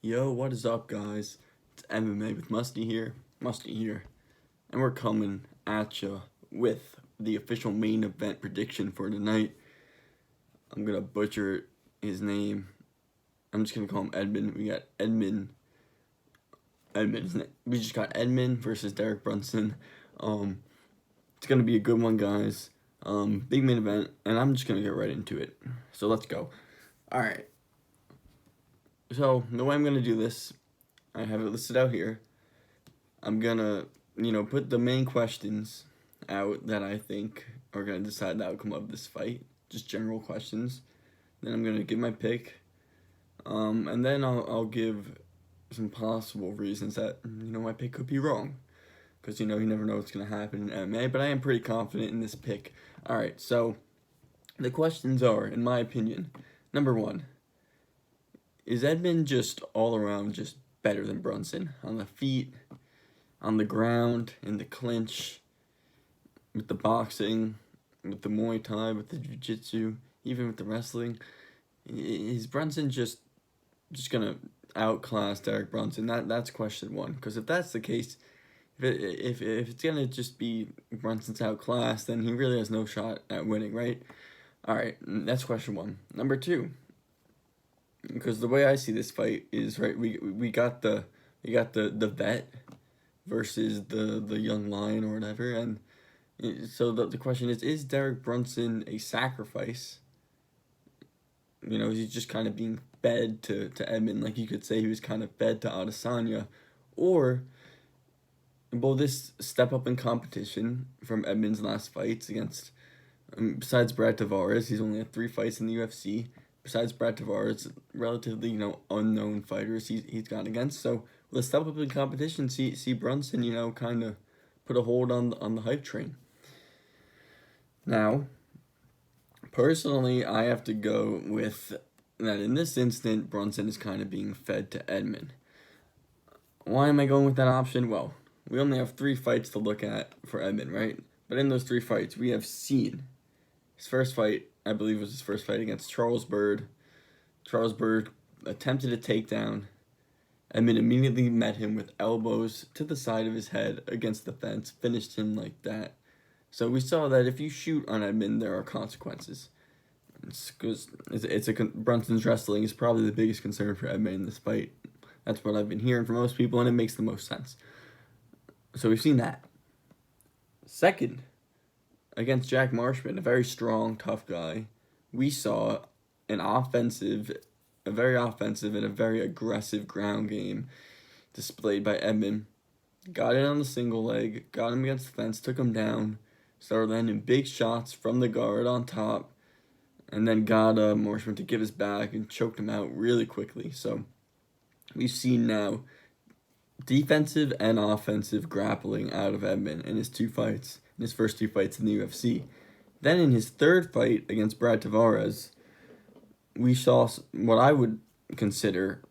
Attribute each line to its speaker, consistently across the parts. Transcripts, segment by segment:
Speaker 1: Yo, what is up, guys? It's MMA with Musty here, and we're coming at you with the official main event prediction for tonight. I'm gonna butcher his name. I'm just gonna call him Edmund. We got Edmund. Edmund, isn't it? We just got Edmund versus Derek Brunson. Um, it's gonna be a good one, guys. Big main event, and I'm just gonna get right into it. So let's go. All right. So the way I'm gonna do this, I have it listed out here. I'm gonna, put the main questions out that I think are gonna decide the outcome of this fight. Just general questions. Then I'm gonna give my pick. And then I'll give some possible reasons that my pick could be wrong, because you never know what's gonna happen in MMA. But I am pretty confident in this pick. All right, so the questions are, in my opinion, number one, is Edmund just all around just better than Brunson on the feet, on the ground, in the clinch, with the boxing, with the Muay Thai, with the Jiu-Jitsu, even with the wrestling? Is Brunson just gonna outclass Derek Brunson? That's question one. Because if that's the case, if it's gonna just be Brunson's outclassed, then he really has no shot at winning, right? All right, that's question one. Number two, because the way I see this fight is, right, we got the vet versus the young lion or whatever, and so the question is Derek Brunson a sacrifice? He's just kind of being fed to Edmund, like you could say he was kind of fed to Adesanya, or will this step up in competition from Edmund's last fights against, besides Brad Tavares, he's only had 3 fights in the UFC. Besides Brad Tavares, relatively, unknown fighters he's gone against. So will it step up in competition, see Brunson, kind of put a hold on the hype train. Now, personally, I have to go with that in this instant, Brunson is kind of being fed to Edmund. Why am I going with that option? Well, we only have 3 fights to look at for Edmund, right? But in those 3 fights, we have seen his first fight, I believe, was his first fight against Charles Byrd. Charles Byrd attempted a takedown. Edmund immediately met him with elbows to the side of his head against the fence, finished him like that. So we saw that if you shoot on Edmund, there are consequences. Brunson's wrestling is probably the biggest concern for Edmund in this fight. That's what I've been hearing from most people, and it makes the most sense. So we've seen that. Second, against Jack Marshman, a very strong, tough guy, we saw a very offensive and a very aggressive ground game displayed by Edmund. Got in on the single leg, got him against the fence, took him down, started landing big shots from the guard on top, and then got Marshman to give his back and choked him out really quickly. So we've seen now defensive and offensive grappling out of Edmund in his first 2 fights in the UFC. Then in his third fight against Brad Tavares, we saw what I would consider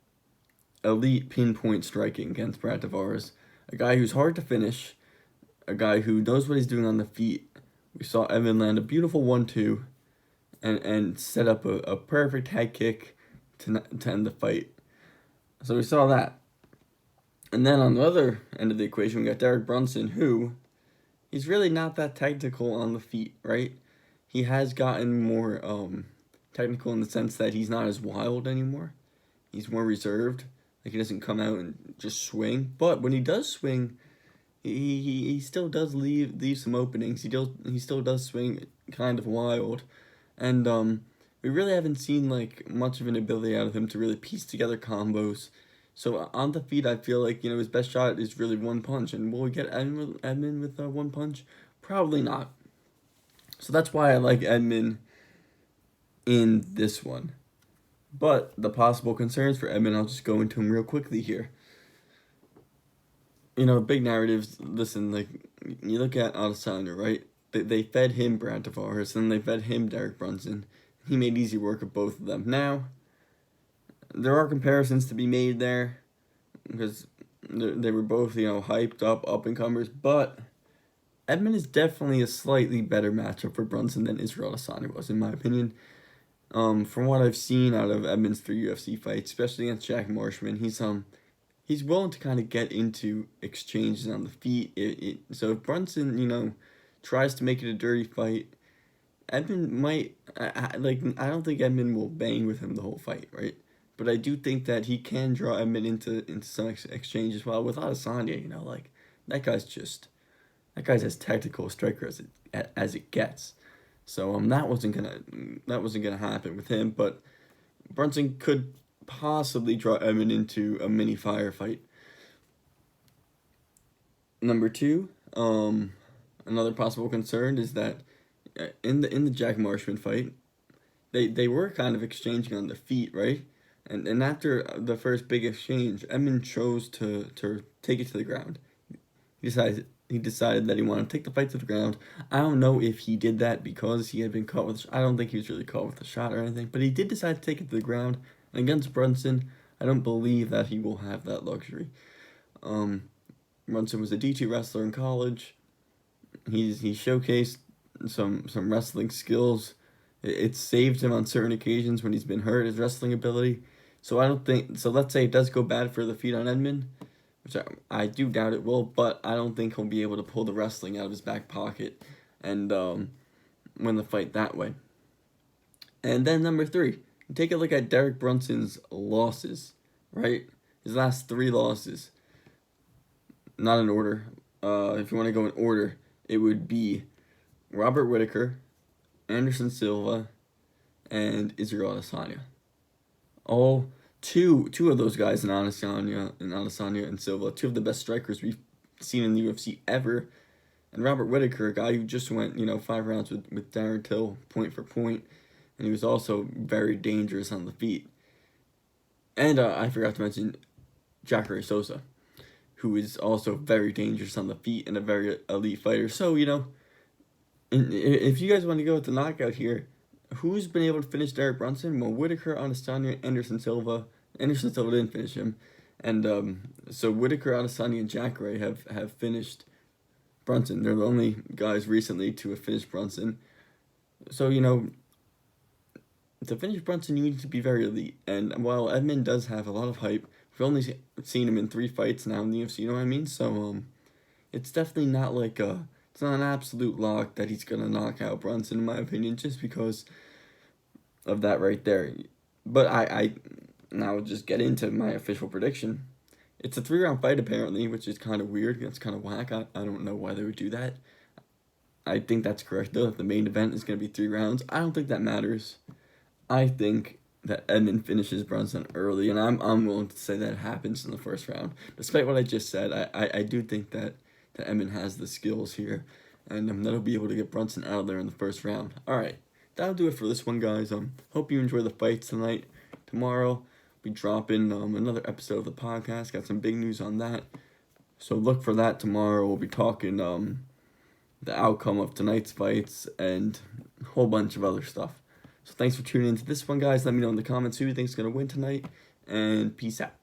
Speaker 1: elite pinpoint striking against Brad Tavares. A guy who's hard to finish, a guy who knows what he's doing on the feet. We saw Edmund land a beautiful 1-2 and set up a perfect head kick to end the fight. So we saw that. And then on the other end of the equation, we got Derek Brunson, who he's really not that technical on the feet, right? He has gotten more technical in the sense that he's not as wild anymore. He's more reserved. Like, he doesn't come out and just swing. But when he does swing, he still does leave some openings. He still does swing kind of wild. And we really haven't seen like much of an ability out of him to really piece together combos. So on the feet, I feel like his best shot is really one punch. And will we get Edmund with one punch? Probably not. So that's why I like Edmund in this one. But the possible concerns for Edmund, I'll just go into them real quickly here. Big narratives. Listen, like, you look at Adesanya, right? They fed him Brad Tavares, and they fed him Derek Brunson. He made easy work of both of them. Now, there are comparisons to be made there, because they were both, hyped up-and-comers, but Edmund is definitely a slightly better matchup for Brunson than Israel Adesanya was, in my opinion. From what I've seen out of Edmonds' 3 UFC fights, especially against Jack Marshman, he's willing to kind of get into exchanges on the feet. So if Brunson, tries to make it a dirty fight, Edmund might, I don't think Edmund will bang with him the whole fight, right? But I do think that he can draw Edmund into some exchange as well. With Adesanya, that guy's as tactical a striker as it gets. So that wasn't gonna happen with him. But Brunson could possibly draw Edmund into a mini firefight. Number two, another possible concern is that in the Jack Marshman fight, they were kind of exchanging on the feet, right? And after the first big exchange, Edmund chose to take it to the ground. He decided that he wanted to take the fight to the ground. I don't know if he did that because he had been caught with. I don't think he was really caught with a shot or anything, but he did decide to take it to the ground. And against Brunson, I don't believe that he will have that luxury. Brunson was a D2 wrestler in college. He showcased some wrestling skills. It saved him on certain occasions when he's been hurt, his wrestling ability. So I don't think so. Let's say it does go bad for the feet on Edmund, which I do doubt it will, but I don't think he'll be able to pull the wrestling out of his back pocket and win the fight that way. And then number three, take a look at Derek Brunson's losses, right? His last 3 losses. Not in order. If you want to go in order, it would be Robert Whittaker, Anderson Silva, and Israel Adesanya. All two of those guys in Adesanya and Silva, 2 of the best strikers we've seen in the UFC ever. And Robert Whittaker, a guy who just went 5 rounds with Darren Till, point for point, and he was also very dangerous on the feet. And I forgot to mention Jacare Souza, who is also very dangerous on the feet and a very elite fighter. So, if you guys want to go with the knockout here, who's been able to finish Derek Brunson? Well, Whittaker, Adesanya, Anderson Silva. Anderson Silva didn't finish him. And so Whittaker, Adesanya, and Jacare have finished Brunson. They're the only guys recently to have finished Brunson. So, to finish Brunson, you need to be very elite. And while Edmund does have a lot of hype, we've only seen him in 3 fights now in the UFC, you know what I mean? So, it's definitely not it's not an absolute lock that he's going to knock out Brunson, in my opinion, just because of that right there. But I now just get into my official prediction. It's a 3-round fight, apparently, which is kind of weird. That's kind of whack. I don't know why they would do that. I think that's correct, though. The main event is going to be 3 rounds. I don't think that matters. I think that Edmund finishes Brunson early, and I'm willing to say that it happens in the first round. Despite what I just said, I do think that Edmund has the skills here, and that he'll be able to get Brunson out of there in the first round. All right, that'll do it for this one, guys. Hope you enjoy the fights tonight. Tomorrow, be dropping another episode of the podcast. Got some big news on that, so look for that tomorrow. We'll be talking the outcome of tonight's fights and a whole bunch of other stuff. So thanks for tuning into this one, guys. Let me know in the comments who you think is going to win tonight, and peace out.